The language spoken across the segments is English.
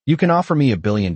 You can offer me $1 billion,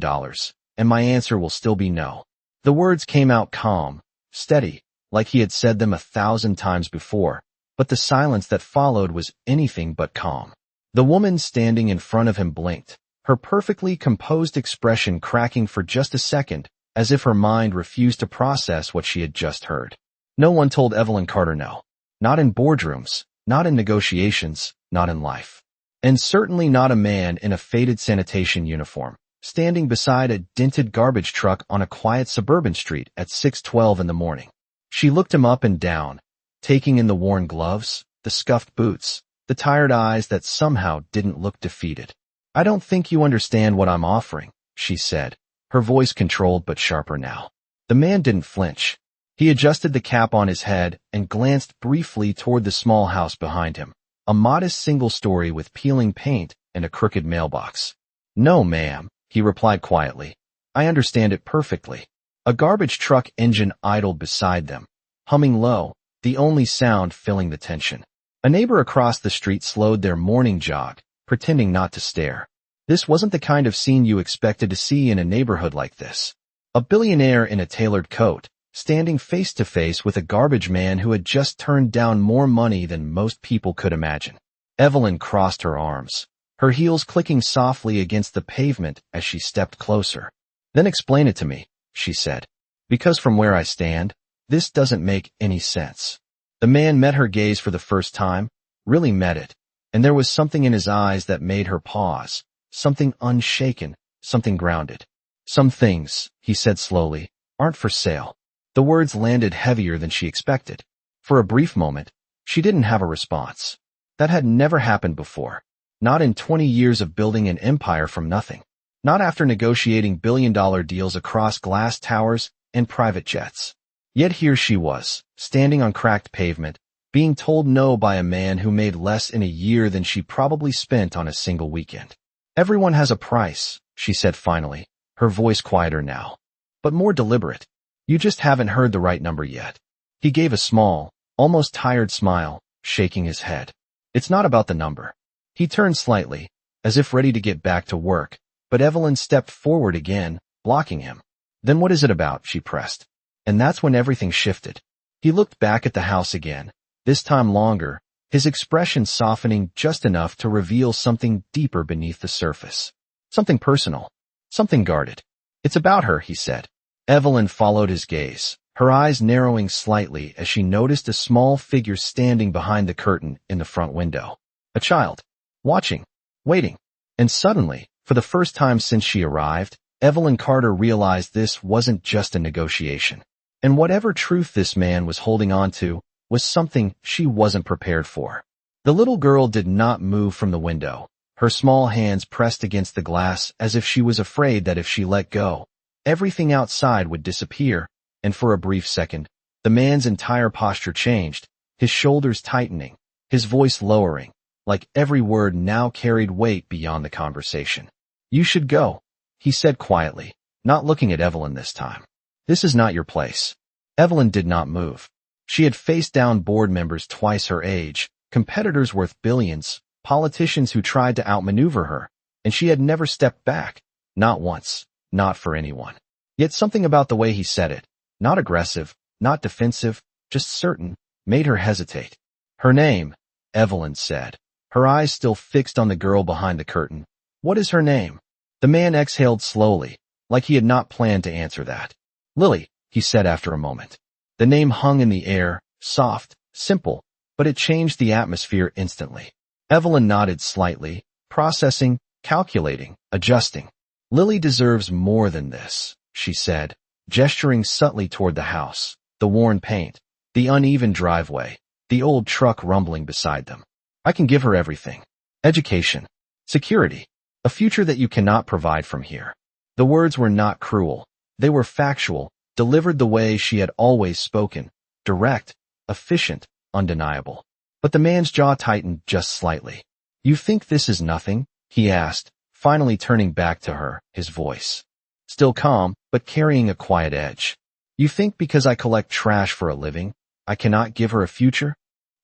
and my answer will still be no. The words came out calm, steady, like he had said them 1,000 times before, but the silence that followed was anything but calm. The woman standing in front of him blinked, her perfectly composed expression cracking for just a second, as if her mind refused to process what she had just heard. No one told Evelyn Carter no. Not in boardrooms, not in negotiations, not in life. And certainly not a man in a faded sanitation uniform, standing beside a dented garbage truck on a quiet suburban street at 6:12 in the morning. She looked him up and down, taking in the worn gloves, the scuffed boots, the tired eyes that somehow didn't look defeated. I don't think you understand what I'm offering, she said, her voice controlled but sharper now. The man didn't flinch. He adjusted the cap on his head and glanced briefly toward the small house behind him, a modest single story with peeling paint and a crooked mailbox. No, ma'am, he replied quietly. I understand it perfectly. A garbage truck engine idled beside them, humming low, the only sound filling the tension. A neighbor across the street slowed their morning jog, pretending not to stare. This wasn't the kind of scene you expected to see in a neighborhood like this. A billionaire in a tailored coat, standing face to face with a garbage man who had just turned down more money than most people could imagine. Evelyn crossed her arms, her heels clicking softly against the pavement as she stepped closer. Then explain it to me, she said. Because from where I stand, this doesn't make any sense. The man met her gaze for the first time, really met it, and there was something in his eyes that made her pause, something unshaken, something grounded. Some things, he said slowly, aren't for sale. The words landed heavier than she expected. For a brief moment, she didn't have a response. That had never happened before. Not in 20 years of building an empire from nothing. Not after negotiating billion-dollar deals across glass towers and private jets. Yet here she was, standing on cracked pavement, being told no by a man who made less in a year than she probably spent on a single weekend. Everyone has a price, she said finally, her voice quieter now, but more deliberate. You just haven't heard the right number yet. He gave a small, almost tired smile, shaking his head. It's not about the number. He turned slightly, as if ready to get back to work, but Evelyn stepped forward again, blocking him. Then what is it about, she pressed. And that's when everything shifted. He looked back at the house again, this time longer, his expression softening just enough to reveal something deeper beneath the surface. Something personal. Something guarded. It's about her, he said. Evelyn followed his gaze, her eyes narrowing slightly as she noticed a small figure standing behind the curtain in the front window. A child. Watching. Waiting. And suddenly, for the first time since she arrived, Evelyn Carter realized this wasn't just a negotiation. And whatever truth this man was holding on to was something she wasn't prepared for. The little girl did not move from the window, her small hands pressed against the glass as if she was afraid that if she let go, everything outside would disappear, and for a brief second, the man's entire posture changed, his shoulders tightening, his voice lowering, like every word now carried weight beyond the conversation. You should go, he said quietly, not looking at Evelyn this time. This is not your place. Evelyn did not move. She had faced down board members twice her age, competitors worth billions, politicians who tried to outmaneuver her, and she had never stepped back, not once. Not for anyone. Yet something about the way he said it, not aggressive, not defensive, just certain, made her hesitate. Her name, Evelyn said, her eyes still fixed on the girl behind the curtain. What is her name? The man exhaled slowly, like he had not planned to answer that. Lily, he said after a moment. The name hung in the air, soft, simple, but it changed the atmosphere instantly. Evelyn nodded slightly, processing, calculating, adjusting. Lily deserves more than this, she said, gesturing subtly toward the house, the worn paint, the uneven driveway, the old truck rumbling beside them. I can give her everything. Education, security, a future that you cannot provide from here. The words were not cruel. They were factual, delivered the way she had always spoken, direct, efficient, undeniable. But the man's jaw tightened just slightly. You think this is nothing? He asked, finally turning back to her, his voice still calm, but carrying a quiet edge. You think because I collect trash for a living, I cannot give her a future?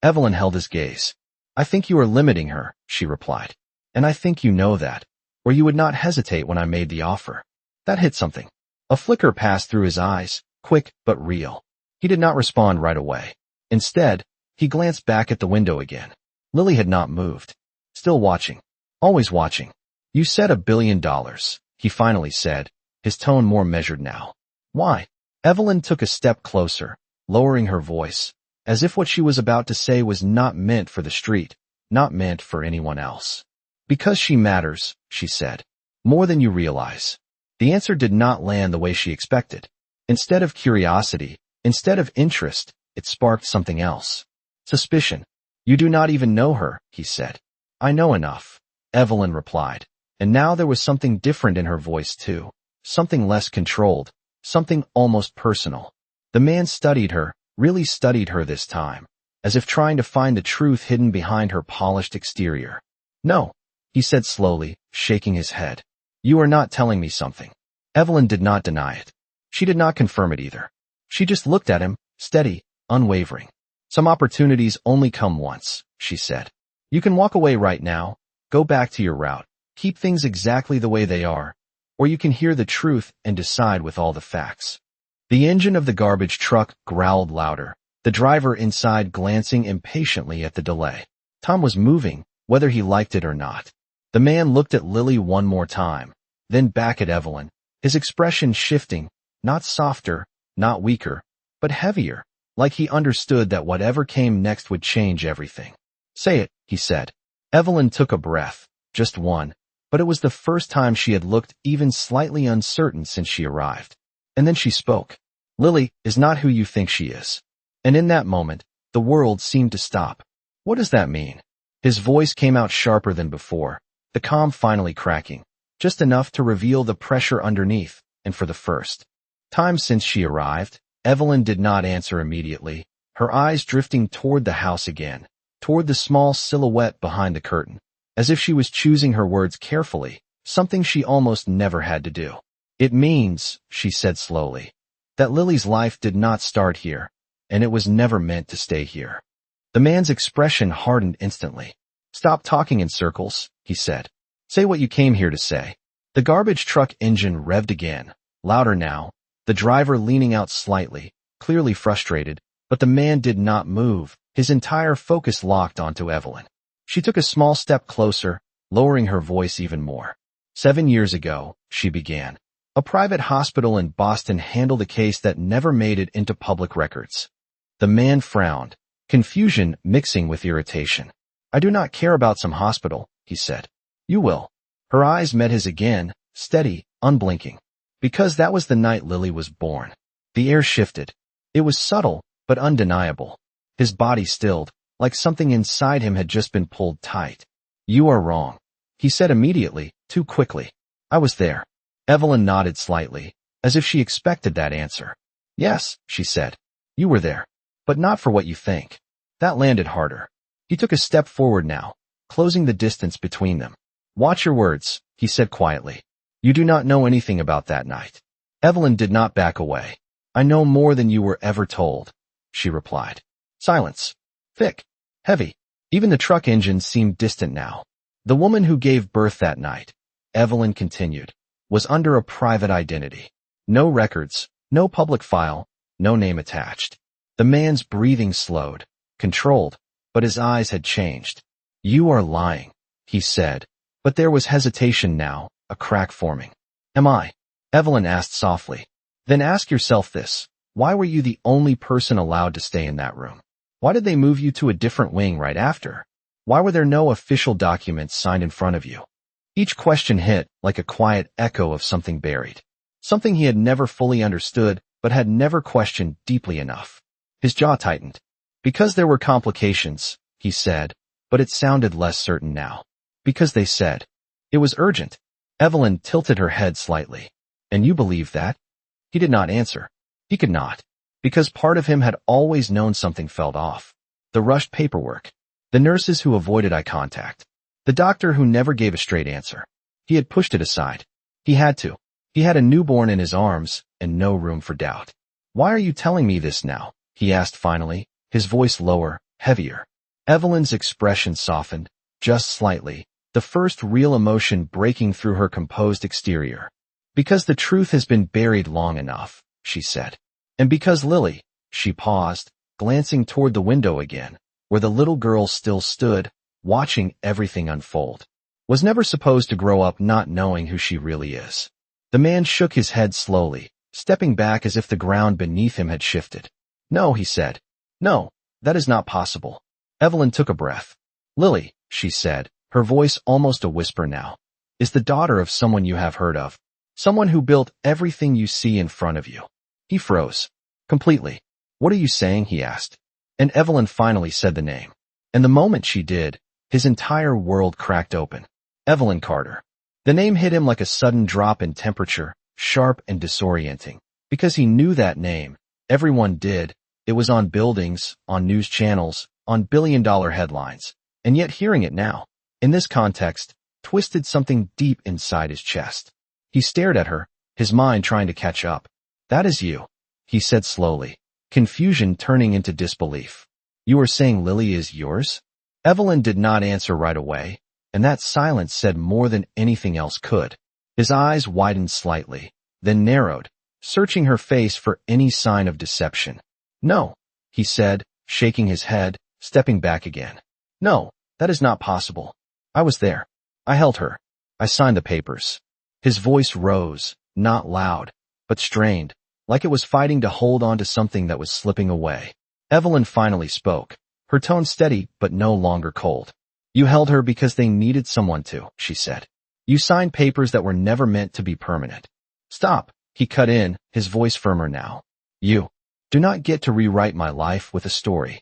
Evelyn held his gaze. I think you are limiting her, she replied. And I think you know that. or you would not hesitate when I made the offer. That hit something. A flicker passed through his eyes, quick but real. He did not respond right away. Instead, he glanced back at the window again. Lily had not moved. Still watching. Always watching. You said $1 billion, he finally said, his tone more measured now. Why? Evelyn took a step closer, lowering her voice, as if what she was about to say was not meant for the street, not meant for anyone else. Because she matters, she said. More than you realize. The answer did not land the way she expected. Instead of curiosity, instead of interest, it sparked something else. Suspicion. You do not even know her, he said. I know enough, Evelyn replied. And now there was something different in her voice too. Something less controlled. Something almost personal. The man studied her, really studied her this time, as if trying to find the truth hidden behind her polished exterior. No, he said slowly, shaking his head. You are not telling me something. Evelyn did not deny it. She did not confirm it either. She just looked at him, steady, unwavering. Some opportunities only come once, she said. You can walk away right now, go back to your route, keep things exactly the way they are, or you can hear the truth and decide with all the facts. The engine of the garbage truck growled louder, the driver inside glancing impatiently at the delay. Tom was moving, whether he liked it or not. The man looked at Lily one more time, then back at Evelyn, his expression shifting, not softer, not weaker, but heavier, like he understood that whatever came next would change everything. Say it, he said. Evelyn took a breath, just one, but it was the first time she had looked even slightly uncertain since she arrived. And then she spoke. Lily is not who you think she is. And in that moment, the world seemed to stop. What does that mean? His voice came out sharper than before, the calm finally cracking, just enough to reveal the pressure underneath, and for the first time since she arrived, Evelyn did not answer immediately, her eyes drifting toward the house again, toward the small silhouette behind the curtain, as if she was choosing her words carefully, something she almost never had to do. It means, she said slowly, that Lily's life did not start here, and it was never meant to stay here. The man's expression hardened instantly. Stop talking in circles, he said. Say what you came here to say. The garbage truck engine revved again, louder now, the driver leaning out slightly, clearly frustrated, but the man did not move, his entire focus locked onto Evelyn. She took a small step closer, lowering her voice even more. 7 years ago, she began. A private hospital in Boston handled a case that never made it into public records. The man frowned, confusion mixing with irritation. I do not care about some hospital, he said. You will. Her eyes met his again, steady, unblinking. Because that was the night Lily was born. The air shifted. It was subtle, but undeniable. His body stilled, like something inside him had just been pulled tight. You are wrong, he said immediately, too quickly. I was there. Evelyn nodded slightly, as if she expected that answer. Yes, she said. You were there. But not for what you think. That landed harder. He took a step forward now, closing the distance between them. Watch your words, he said quietly. You do not know anything about that night. Evelyn did not back away. I know more than you were ever told, she replied. Silence. Thick. Heavy. Even the truck engine seemed distant now. The woman who gave birth that night, Evelyn continued, was under a private identity. No records, no public file, no name attached. The man's breathing slowed, controlled, but his eyes had changed. You are lying, he said, but there was hesitation now, a crack forming. Am I? Evelyn asked softly. Then ask yourself this. Why were you the only person allowed to stay in that room? Why did they move you to a different wing right after? Why were there no official documents signed in front of you? Each question hit like a quiet echo of something buried. Something he had never fully understood, but had never questioned deeply enough. His jaw tightened. Because there were complications, he said, but it sounded less certain now. Because they said. It was urgent. Evelyn tilted her head slightly. And you believe that? He did not answer. He could not. Because part of him had always known something felt off. The rushed paperwork. The nurses who avoided eye contact. The doctor who never gave a straight answer. He had pushed it aside. He had to. He had a newborn in his arms, and no room for doubt. Why are you telling me this now? He asked finally, his voice lower, heavier. Evelyn's expression softened, just slightly, the first real emotion breaking through her composed exterior. Because the truth has been buried long enough, she said. And because Lily, she paused, glancing toward the window again, where the little girl still stood, watching everything unfold, was never supposed to grow up not knowing who she really is. The man shook his head slowly, stepping back as if the ground beneath him had shifted. No, he said. No, that is not possible. Evelyn took a breath. Lily, she said, her voice almost a whisper now, is the daughter of someone you have heard of. Someone who built everything you see in front of you. He froze. Completely. What are you saying? He asked. And Evelyn finally said the name. And the moment she did, his entire world cracked open. Evelyn Carter. The name hit him like a sudden drop in temperature, sharp and disorienting. Because he knew that name. Everyone did. It was on buildings, on news channels, on billion-dollar headlines. And yet hearing it now, in this context, twisted something deep inside his chest. He stared at her, his mind trying to catch up. That is you, he said slowly, confusion turning into disbelief. You are saying Lily is yours? Evelyn did not answer right away, and that silence said more than anything else could. His eyes widened slightly, then narrowed, searching her face for any sign of deception. No, he said, shaking his head, stepping back again. No, that is not possible. I was there. I held her. I signed the papers. His voice rose, not loud, but strained, like it was fighting to hold on to something that was slipping away. Evelyn finally spoke, her tone steady but no longer cold. You held her because they needed someone to, she said. You signed papers that were never meant to be permanent. Stop, he cut in, his voice firmer now. You do not get to rewrite my life with a story.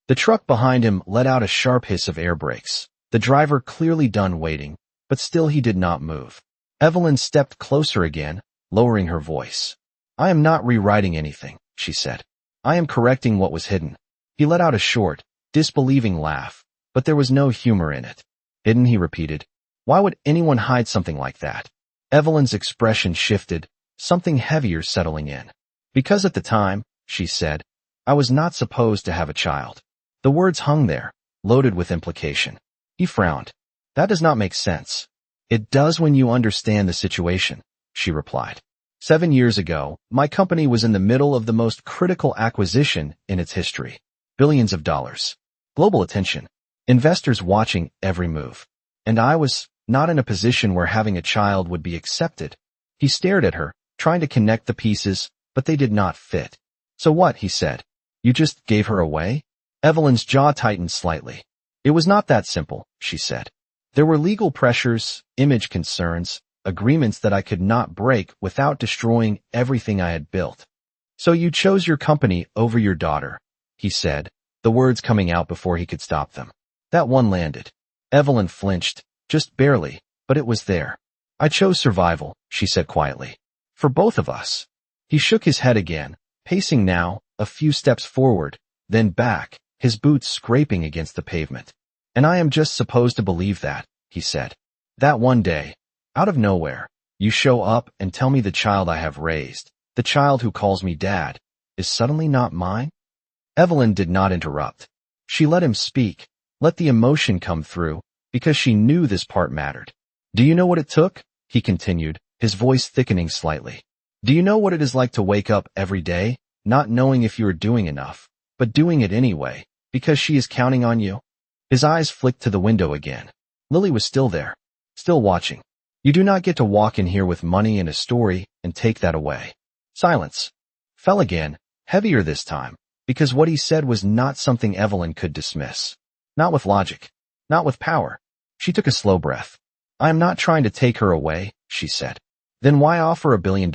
The truck behind him let out a sharp hiss of air brakes, the driver clearly done waiting, but still he did not move. Evelyn stepped closer again, lowering her voice. I am not rewriting anything, she said. I am correcting what was hidden. He let out a short, disbelieving laugh, but there was no humor in it. Hidden, he repeated. Why would anyone hide something like that? Evelyn's expression shifted, something heavier settling in. Because at the time, she said, I was not supposed to have a child. The words hung there, loaded with implication. He frowned. That does not make sense. It does when you understand the situation, she replied. 7 years ago, my company was in the middle of the most critical acquisition in its history. Billions of dollars. Global attention. Investors watching every move. And I was not in a position where having a child would be accepted. He stared at her, trying to connect the pieces, but they did not fit. So what, he said. You just gave her away? Evelyn's jaw tightened slightly. It was not that simple, she said. There were legal pressures, image concerns, agreements that I could not break without destroying everything I had built. So you chose your company over your daughter, he said, the words coming out before he could stop them. That one landed. Evelyn flinched, just barely, but it was there. I chose survival, she said quietly. For both of us. He shook his head again, pacing now, a few steps forward, then back, his boots scraping against the pavement. And I am just supposed to believe that, he said. That one day, out of nowhere, you show up and tell me the child I have raised, the child who calls me dad, is suddenly not mine? Evelyn did not interrupt. She let him speak, let the emotion come through, because she knew this part mattered. Do you know what it took? He continued, his voice thickening slightly. Do you know what it is like to wake up every day, not knowing if you are doing enough, but doing it anyway, because she is counting on you? His eyes flicked to the window again. Lily was still there, still watching. You do not get to walk in here with money and a story and take that away. Silence. Fell again, heavier this time, because what he said was not something Evelyn could dismiss. Not with logic. Not with power. She took a slow breath. I am not trying to take her away, she said. Then why offer $1 billion?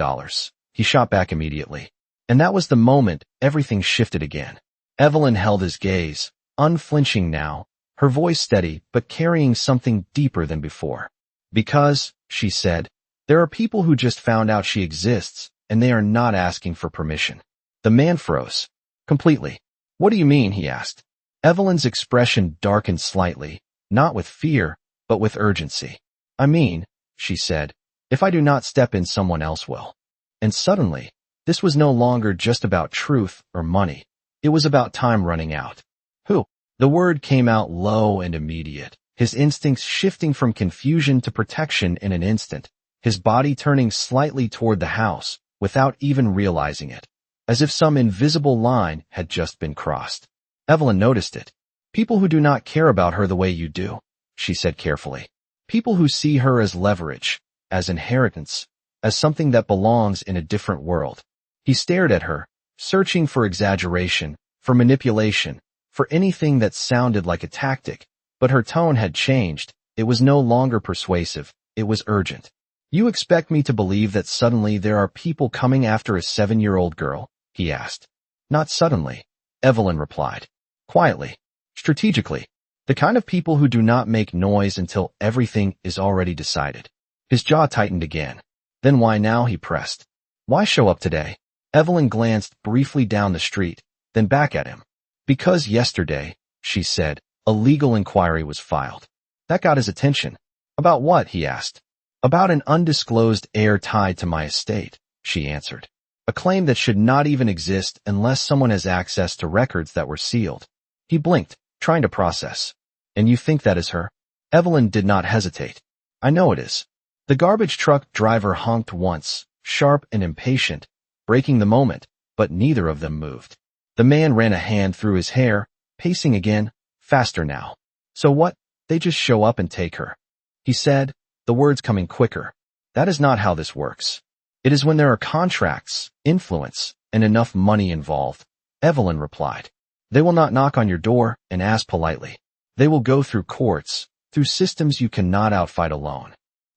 He shot back immediately. And that was the moment everything shifted again. Evelyn held his gaze, unflinching now, her voice steady but carrying something deeper than before. Because, she said, there are people who just found out she exists, and they are not asking for permission. The man froze. Completely. What do you mean? He asked. Evelyn's expression darkened slightly, not with fear, but with urgency. I mean, she said, if I do not step in, someone else will. And suddenly, this was no longer just about truth or money. It was about time running out. Who? The word came out low and immediate, his instincts shifting from confusion to protection in an instant, his body turning slightly toward the house without even realizing it, as if some invisible line had just been crossed. Evelyn noticed it. People who do not care about her the way you do, she said carefully. People who see her as leverage, as inheritance, as something that belongs in a different world. He stared at her, searching for exaggeration, for manipulation, for anything that sounded like a tactic, but her tone had changed. It was no longer persuasive, it was urgent. You expect me to believe that suddenly there are people coming after a 7-year-old girl? He asked. Not suddenly, Evelyn replied. Quietly, strategically, the kind of people who do not make noise until everything is already decided. His jaw tightened again. Then why now, he pressed. Why show up today? Evelyn glanced briefly down the street, then back at him. Because yesterday, she said, a legal inquiry was filed. That got his attention. About what? He asked. About an undisclosed heir tied to my estate, she answered. A claim that should not even exist unless someone has access to records that were sealed. He blinked, trying to process. And you think that is her? Evelyn did not hesitate. I know it is. The garbage truck driver honked once, sharp and impatient, breaking the moment, but neither of them moved. The man ran a hand through his hair, pacing again, faster now. So what? They just show up and take her. He said, the words coming quicker. That is not how this works. It is when there are contracts, influence, and enough money involved. Evelyn replied. They will not knock on your door and ask politely. They will go through courts, through systems you cannot outfight alone.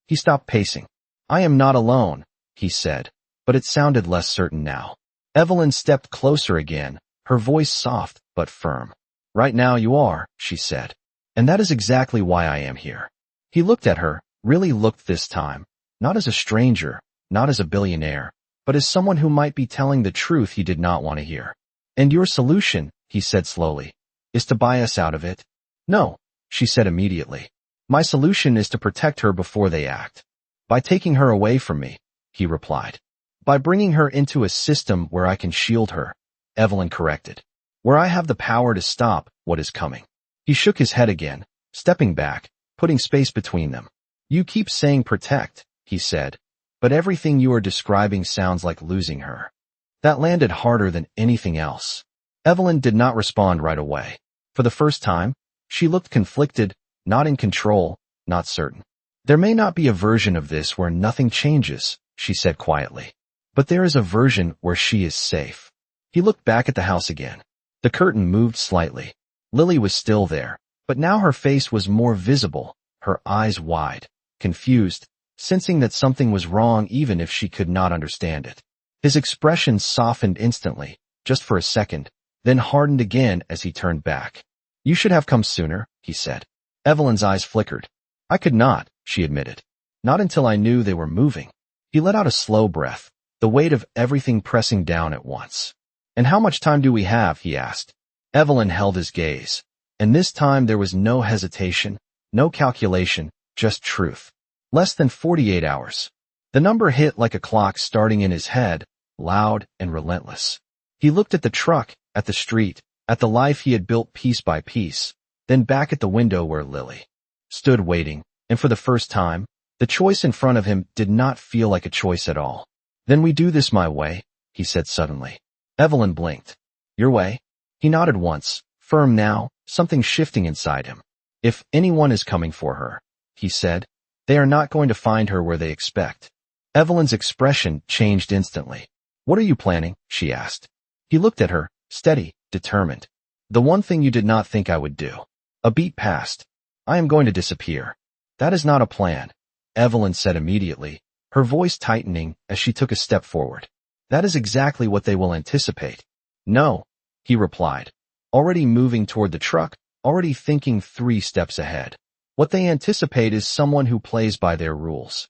He stopped pacing. I am not alone, he said, but it sounded less certain now. Evelyn stepped closer again, her voice soft but firm. Right now you are, she said. And that is exactly why I am here. He looked at her, really looked this time, not as a stranger, not as a billionaire, but as someone who might be telling the truth he did not want to hear. And your solution, he said slowly, is to buy us out of it? No, she said immediately. My solution is to protect her before they act. By taking her away from me, he replied. By bringing her into a system where I can shield her, Evelyn corrected. Where I have the power to stop what is coming. He shook his head again, stepping back, putting space between them. You keep saying protect, he said, but everything you are describing sounds like losing her. That landed harder than anything else. Evelyn did not respond right away. For the first time, she looked conflicted, not in control, not certain. There may not be a version of this where nothing changes, she said quietly. But there is a version where she is safe. He looked back at the house again. The curtain moved slightly. Lily was still there, but now her face was more visible, her eyes wide, confused, sensing that something was wrong even if she could not understand it. His expression softened instantly, just for a second, then hardened again as he turned back. You should have come sooner, he said. Evelyn's eyes flickered. I could not, she admitted. Not until I knew they were moving. He let out a slow breath, the weight of everything pressing down at once. And how much time do we have? He asked. Evelyn held his gaze. And this time there was no hesitation, no calculation, just truth. Less than 48 hours. The number hit like a clock starting in his head, loud and relentless. He looked at the truck, at the street, at the life he had built piece by piece, then back at the window where Lily stood waiting, and for the first time, the choice in front of him did not feel like a choice at all. Then we do this my way, he said suddenly. Evelyn blinked. Your way? He nodded once, firm now, something shifting inside him. If anyone is coming for her, he said, they are not going to find her where they expect. Evelyn's expression changed instantly. What are you planning? She asked. He looked at her, steady, determined. The one thing you did not think I would do. A beat passed. I am going to disappear. That is not a plan, Evelyn said immediately, her voice tightening as she took a step forward. That is exactly what they will anticipate. No, he replied, already moving toward the truck, already thinking 3 steps ahead. What they anticipate is someone who plays by their rules.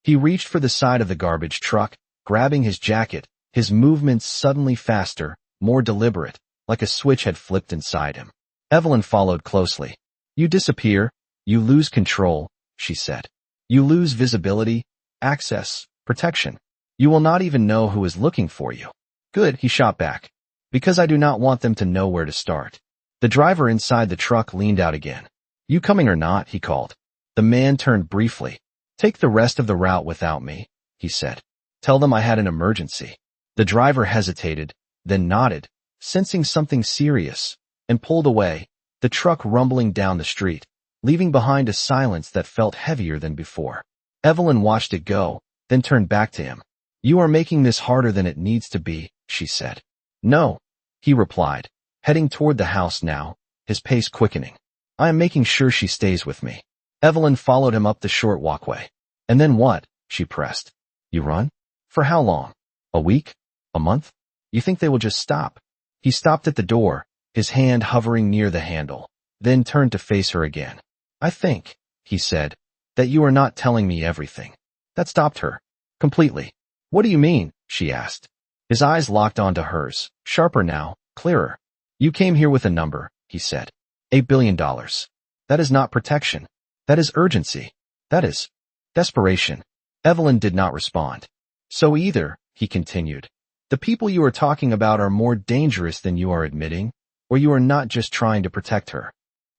He reached for the side of the garbage truck, grabbing his jacket, his movements suddenly faster, more deliberate, like a switch had flipped inside him. Evelyn followed closely. You disappear, you lose control, she said. You lose visibility, access, protection. You will not even know who is looking for you. Good, he shot back. Because I do not want them to know where to start. The driver inside the truck leaned out again. You coming or not? He called. The man turned briefly. Take the rest of the route without me, he said. Tell them I had an emergency. The driver hesitated, then nodded, sensing something serious, and pulled away, the truck rumbling down the street, leaving behind a silence that felt heavier than before. Evelyn watched it go, then turned back to him. You are making this harder than it needs to be, she said. No, he replied, heading toward the house now, his pace quickening. I am making sure she stays with me. Evelyn followed him up the short walkway. And then what? She pressed. You run? For how long? A week? A month? You think they will just stop? He stopped at the door, his hand hovering near the handle, then turned to face her again. I think, he said, that you are not telling me everything. That stopped her. Completely. What do you mean? She asked. His eyes locked onto hers, sharper now, clearer. You came here with a number, he said. $8 billion. That is not protection. That is urgency. That is desperation. Evelyn did not respond. So either, he continued, the people you are talking about are more dangerous than you are admitting, or you are not just trying to protect her.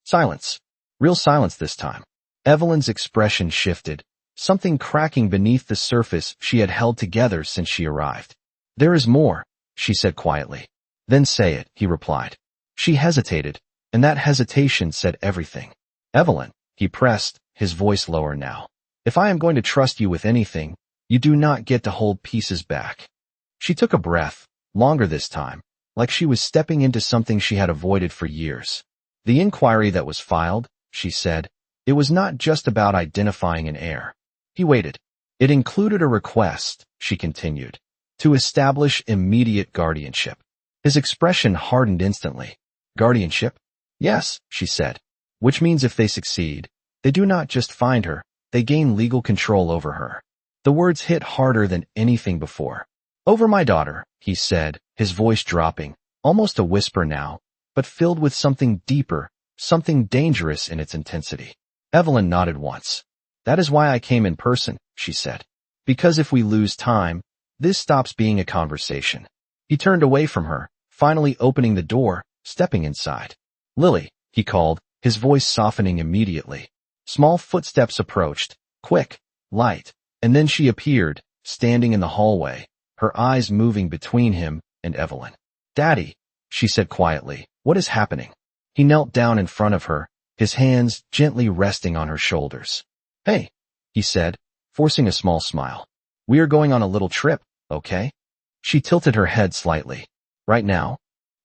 Silence. Real silence this time. Evelyn's expression shifted, something cracking beneath the surface she had held together since she arrived. There is more, she said quietly. Then say it, he replied. She hesitated, and that hesitation said everything. Evelyn, he pressed, his voice lower now. If I am going to trust you with anything, you do not get to hold pieces back. She took a breath, longer this time, like she was stepping into something she had avoided for years. The inquiry that was filed, she said, it was not just about identifying an heir. He waited. It included a request, she continued, to establish immediate guardianship. His expression hardened instantly. Guardianship? Yes, she said. Which means if they succeed, they do not just find her, they gain legal control over her. The words hit harder than anything before. Over my daughter, he said, his voice dropping, almost a whisper now, but filled with something deeper, something dangerous in its intensity. Evelyn nodded once. That is why I came in person, she said. Because if we lose time, this stops being a conversation. He turned away from her, finally opening the door, stepping inside. Lily, he called, his voice softening immediately. Small footsteps approached, quick, light, and then she appeared, standing in the hallway, her eyes moving between him and Evelyn. Daddy, she said quietly, what is happening? He knelt down in front of her, his hands gently resting on her shoulders. Hey, he said, forcing a small smile. We are going on a little trip, okay? She tilted her head slightly. Right now?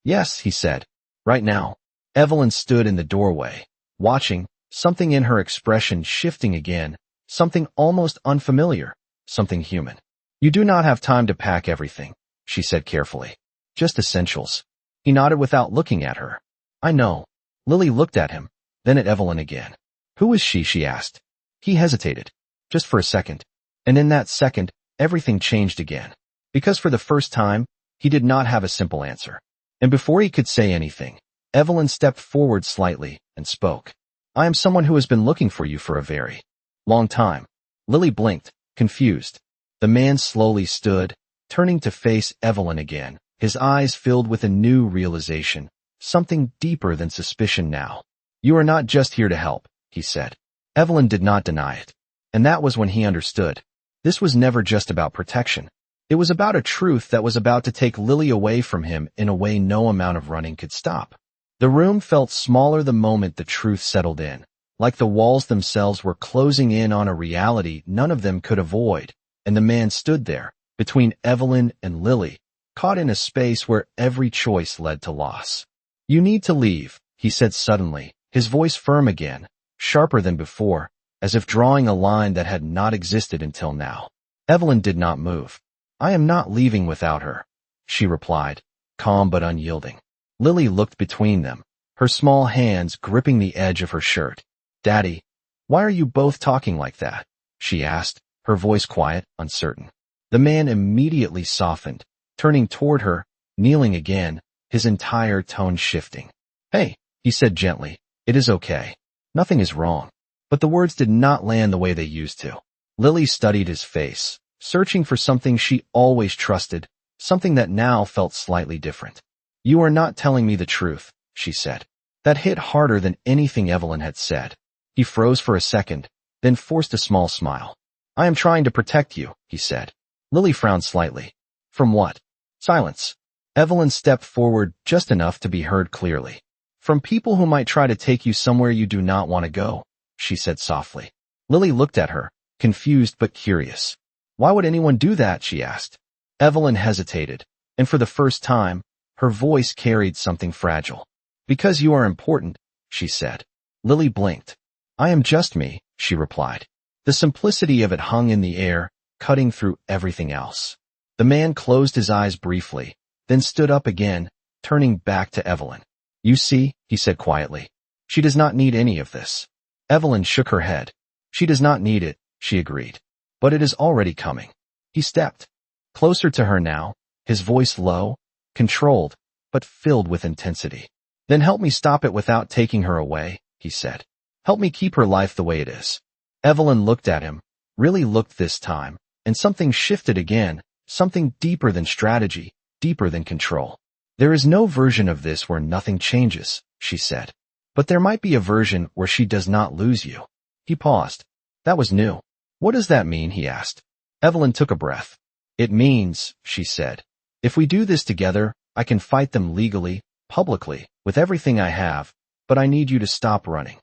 Yes, he said. Right now. Evelyn stood in the doorway, watching, something in her expression shifting again, something almost unfamiliar, something human. You do not have time to pack everything, she said carefully. Just essentials. He nodded without looking at her. I know. Lily looked at him, then at Evelyn again. Who is she? She asked. He hesitated. Just for a second. And in that second, everything changed again. Because for the first time, he did not have a simple answer. And before he could say anything, Evelyn stepped forward slightly and spoke. I am someone who has been looking for you for a very long time. Lily blinked, confused. The man slowly stood, turning to face Evelyn again, his eyes filled with a new realization, something deeper than suspicion now. You are not just here to help, he said. Evelyn did not deny it. And that was when he understood. This was never just about protection. It was about a truth that was about to take Lily away from him in a way no amount of running could stop. The room felt smaller the moment the truth settled in, like the walls themselves were closing in on a reality none of them could avoid, and the man stood there, between Evelyn and Lily, caught in a space where every choice led to loss. You need to leave, he said suddenly, his voice firm again, sharper than before, as if drawing a line that had not existed until now. Evelyn did not move. I am not leaving without her, she replied, calm but unyielding. Lily looked between them, her small hands gripping the edge of her shirt. Daddy, why are you both talking like that? She asked, her voice quiet, uncertain. The man immediately softened, turning toward her, kneeling again, his entire tone shifting. Hey, he said gently, it is okay. Nothing is wrong. But the words did not land the way they used to. Lily studied his face, searching for something she always trusted, something that now felt slightly different. You are not telling me the truth, she said. That hit harder than anything Evelyn had said. He froze for a second, then forced a small smile. I am trying to protect you, he said. Lily frowned slightly. From what? Silence. Evelyn stepped forward just enough to be heard clearly. From people who might try to take you somewhere you do not want to go, she said softly. Lily looked at her, confused but curious. Why would anyone do that, she asked. Evelyn hesitated, and for the first time, her voice carried something fragile. Because you are important, she said. Lily blinked. I am just me, she replied. The simplicity of it hung in the air, cutting through everything else. The man closed his eyes briefly, then stood up again, turning back to Evelyn. You see, he said quietly. She does not need any of this. Evelyn shook her head. She does not need it, she agreed. But it is already coming. He stepped closer to her now, his voice low, controlled, but filled with intensity. Then help me stop it without taking her away, he said. Help me keep her life the way it is. Evelyn looked at him, really looked this time, and something shifted again, something deeper than strategy, deeper than control. There is no version of this where nothing changes, she said. But there might be a version where she does not lose you. He paused. That was new. What does that mean, he asked. Evelyn took a breath. It means, she said, if we do this together, I can fight them legally, publicly, with everything I have, but I need you to stop running.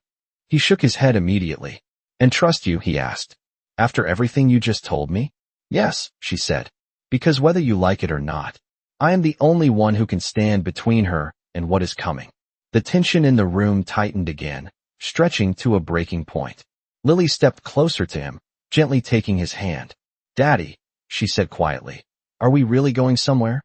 He shook his head immediately. And trust you, he asked. After everything you just told me? Yes, she said. Because whether you like it or not, I am the only one who can stand between her and what is coming. The tension in the room tightened again, stretching to a breaking point. Lily stepped closer to him, gently taking his hand. Daddy, she said quietly, are we really going somewhere?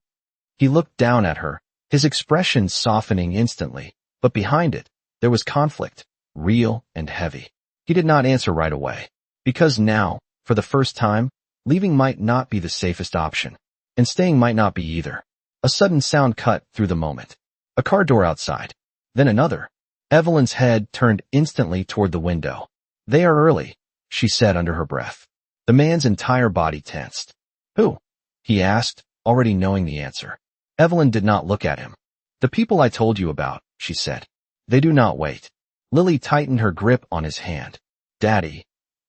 He looked down at her, his expression softening instantly, but behind it, there was conflict, real and heavy. He did not answer right away, because now, for the first time, leaving might not be the safest option, and staying might not be either. A sudden sound cut through the moment. A car door outside. Then another. Evelyn's head turned instantly toward the window. They are early, she said under her breath. The man's entire body tensed. Who? He asked, already knowing the answer. Evelyn did not look at him. The people I told you about, she said. They do not wait. Lily tightened her grip on his hand. Daddy.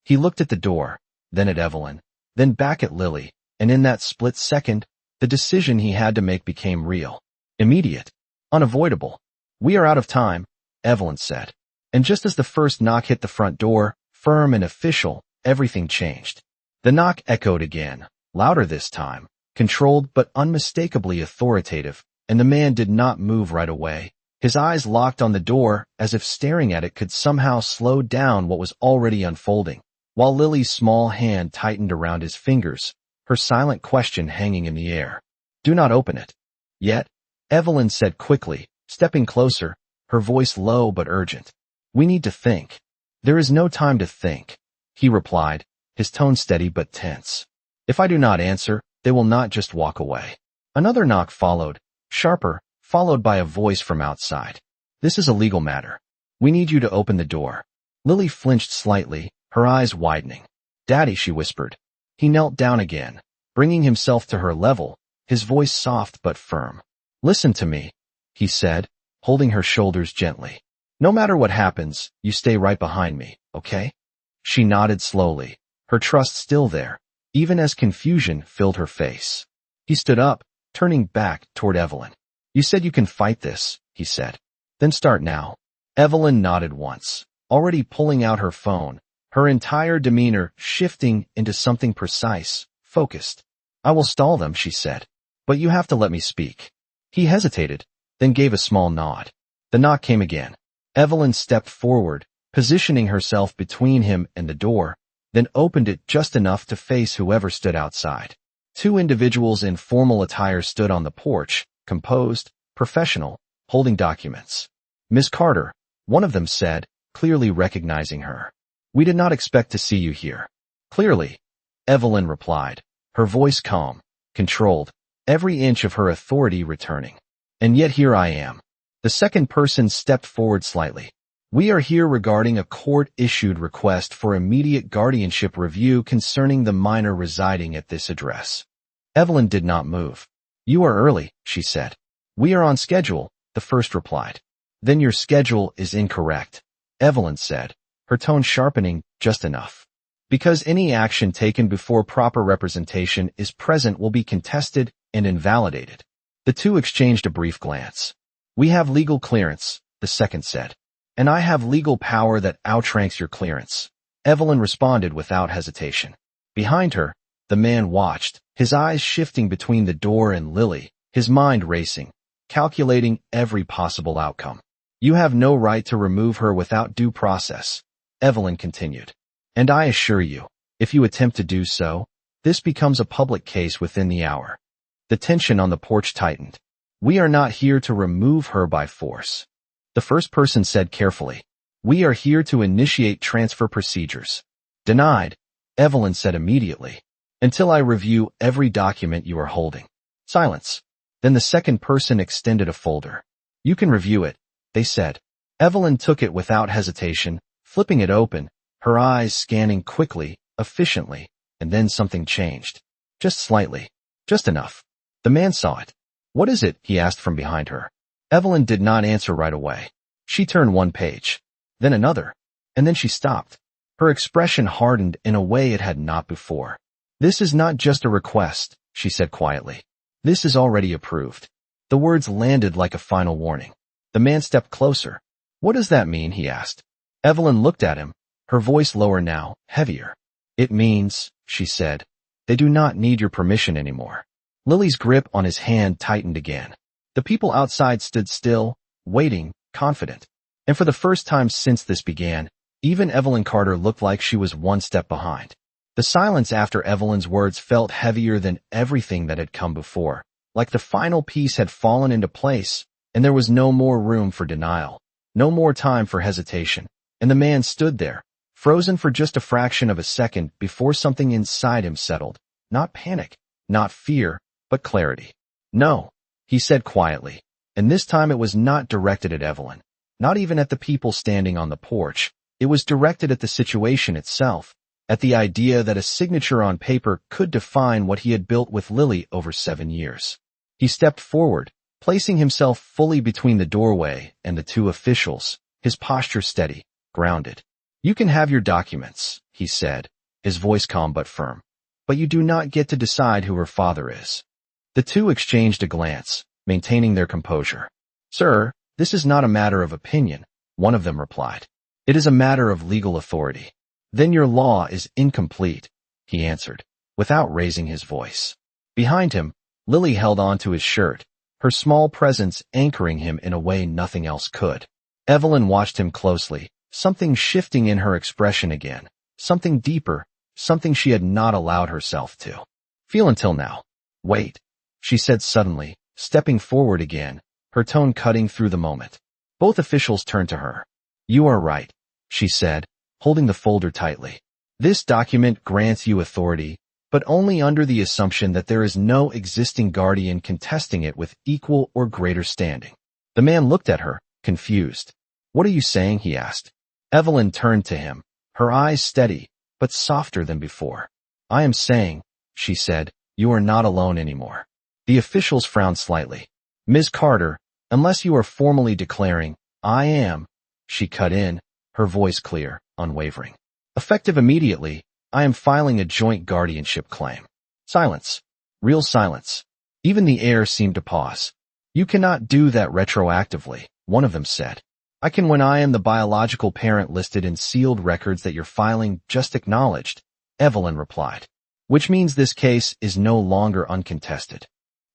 He looked at the door, then at Evelyn, then back at Lily, and in that split second, the decision he had to make became real. Immediate. Unavoidable. We are out of time, Evelyn said. And just as the first knock hit the front door, firm and official, everything changed. The knock echoed again, louder this time, controlled but unmistakably authoritative, and the man did not move right away. His eyes locked on the door, as if staring at it could somehow slow down what was already unfolding, while Lily's small hand tightened around his fingers, her silent question hanging in the air. Do not open it. Yet, Evelyn said quickly, stepping closer, her voice low but urgent. We need to think. There is no time to think, he replied, his tone steady but tense. If I do not answer, they will not just walk away. Another knock followed, sharper, followed by a voice from outside. This is a legal matter. We need you to open the door. Lily flinched slightly, her eyes widening. Daddy, she whispered. He knelt down again, bringing himself to her level, his voice soft but firm. Listen to me, he said, holding her shoulders gently. No matter what happens, you stay right behind me, okay? She nodded slowly, her trust still there, even as confusion filled her face. He stood up, turning back toward Evelyn. You said you can fight this, he said. Then start now. Evelyn nodded once, already pulling out her phone, her entire demeanor shifting into something precise, focused. I will stall them, she said. But you have to let me speak. He hesitated, then gave a small nod. The knock came again. Evelyn stepped forward, positioning herself between him and the door, then opened it just enough to face whoever stood outside. Two individuals in formal attire stood on the porch, composed, professional, holding documents. Miss Carter, one of them said, clearly recognizing her. We did not expect to see you here. Clearly, Evelyn replied, her voice calm, controlled, every inch of her authority returning. And yet here I am. The second person stepped forward slightly. We are here regarding a court-issued request for immediate guardianship review concerning the minor residing at this address. Evelyn did not move. You are early, she said. We are on schedule, the first replied. Then your schedule is incorrect, Evelyn said, her tone sharpening just enough. Because any action taken before proper representation is present will be contested and invalidated. The two exchanged a brief glance. We have legal clearance, the second said. And I have legal power that outranks your clearance, Evelyn responded without hesitation. Behind her, the man watched, his eyes shifting between the door and Lily, his mind racing, calculating every possible outcome. You have no right to remove her without due process, Evelyn continued. And I assure you, if you attempt to do so, this becomes a public case within the hour. The tension on the porch tightened. We are not here to remove her by force, the first person said carefully. We are here to initiate transfer procedures. Denied, Evelyn said immediately. Until I review every document you are holding. Silence. Then the second person extended a folder. You can review it, they said. Evelyn took it without hesitation, flipping it open, her eyes scanning quickly, efficiently, and then something changed. Just slightly. Just enough. The man saw it. What is it? He asked from behind her. Evelyn did not answer right away. She turned one page, then another, and then she stopped. Her expression hardened in a way it had not before. This is not just a request, she said quietly. This is already approved. The words landed like a final warning. The man stepped closer. What does that mean? He asked. Evelyn looked at him, her voice lower now, heavier. It means, she said, they do not need your permission anymore. Lily's grip on his hand tightened again. The people outside stood still, waiting, confident. And for the first time since this began, even Evelyn Carter looked like she was one step behind. The silence after Evelyn's words felt heavier than everything that had come before, like the final piece had fallen into place, and there was no more room for denial, no more time for hesitation, and the man stood there, frozen for just a fraction of a second before something inside him settled. Not panic, not fear, but clarity. No, he said quietly, and this time it was not directed at Evelyn, not even at the people standing on the porch. It was directed at the situation itself, at the idea that a signature on paper could define what he had built with Lily over 7 years. He stepped forward, placing himself fully between the doorway and the two officials, his posture steady, grounded. You can have your documents, he said, his voice calm but firm. But you do not get to decide who her father is. The two exchanged a glance, maintaining their composure. Sir, this is not a matter of opinion, one of them replied. It is a matter of legal authority. Then your law is incomplete, he answered, without raising his voice. Behind him, Lily held on to his shirt, her small presence anchoring him in a way nothing else could. Evelyn watched him closely, something shifting in her expression again, something deeper, something she had not allowed herself to feel until now. Wait, she said suddenly, stepping forward again, her tone cutting through the moment. Both officials turned to her. You are right, she said, holding the folder tightly. This document grants you authority, but only under the assumption that there is no existing guardian contesting it with equal or greater standing. The man looked at her, confused. What are you saying? He asked. Evelyn turned to him, her eyes steady, but softer than before. I am saying, she said, you are not alone anymore. The officials frowned slightly. Ms. Carter, unless you are formally declaring, I am, she cut in, her voice clear, unwavering. Effective immediately, I am filing a joint guardianship claim. Silence. Real silence. Even the heir seemed to pause. You cannot do that retroactively, one of them said. I can when I am the biological parent listed in sealed records that your filing just acknowledged, Evelyn replied. Which means this case is no longer uncontested.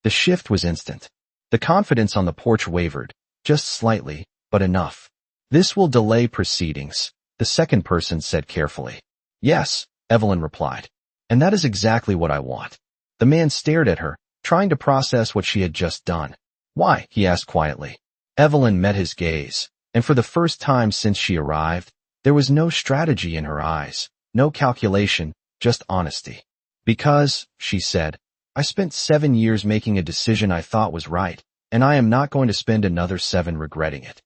The shift was instant. The confidence on the porch wavered, just slightly, but enough. This will delay proceedings, the second person said carefully. Yes, Evelyn replied. And that is exactly what I want. The man stared at her, trying to process what she had just done. Why? He asked quietly. Evelyn met his gaze, and for the first time since she arrived, there was no strategy in her eyes, no calculation, just honesty. Because, she said, I spent 7 years making a decision I thought was right, and I am not going to spend another 7 regretting it.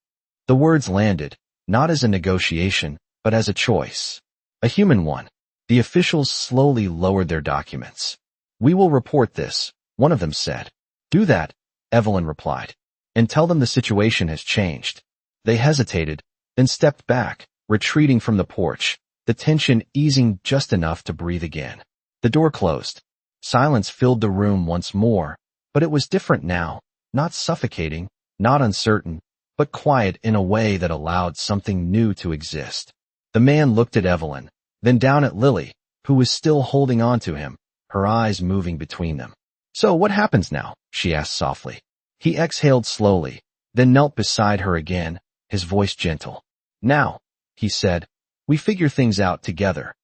The words landed, not as a negotiation, but as a choice. A human one. The officials slowly lowered their documents. We will report this, one of them said. Do that, Evelyn replied. And tell them the situation has changed. They hesitated, then stepped back, retreating from the porch, the tension easing just enough to breathe again. The door closed. Silence filled the room once more, but it was different now, not suffocating, not uncertain, but quiet in a way that allowed something new to exist. The man looked at Evelyn, then down at Lily, who was still holding on to him, her eyes moving between them. "So what happens now?" she asked softly. He exhaled slowly, then knelt beside her again, his voice gentle. "Now," he said, "we figure things out together."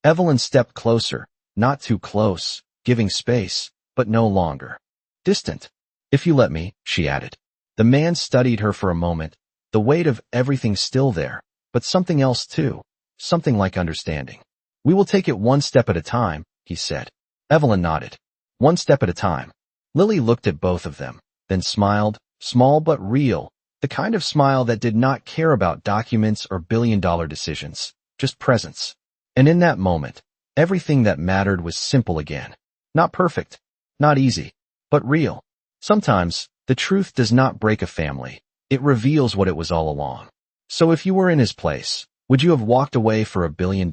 Evelyn stepped closer, not too close, giving space, but no longer distant. "If you let me," she added. The man studied her for a moment, the weight of everything still there, but something else too, something like understanding. "We will take it one step at a time," he said. Evelyn nodded. "One step at a time." Lily looked at both of them, then smiled, small but real, the kind of smile that did not care about documents or billion-dollar decisions, just presence. And in that moment, everything that mattered was simple again. Not perfect, not easy, but real. Sometimes, the truth does not break a family. It reveals what it was all along. So if you were in his place, would you have walked away for $1 billion,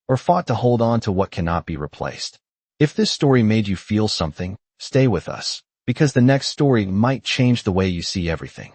or fought to hold on to what cannot be replaced? If this story made you feel something, stay with us, because the next story might change the way you see everything.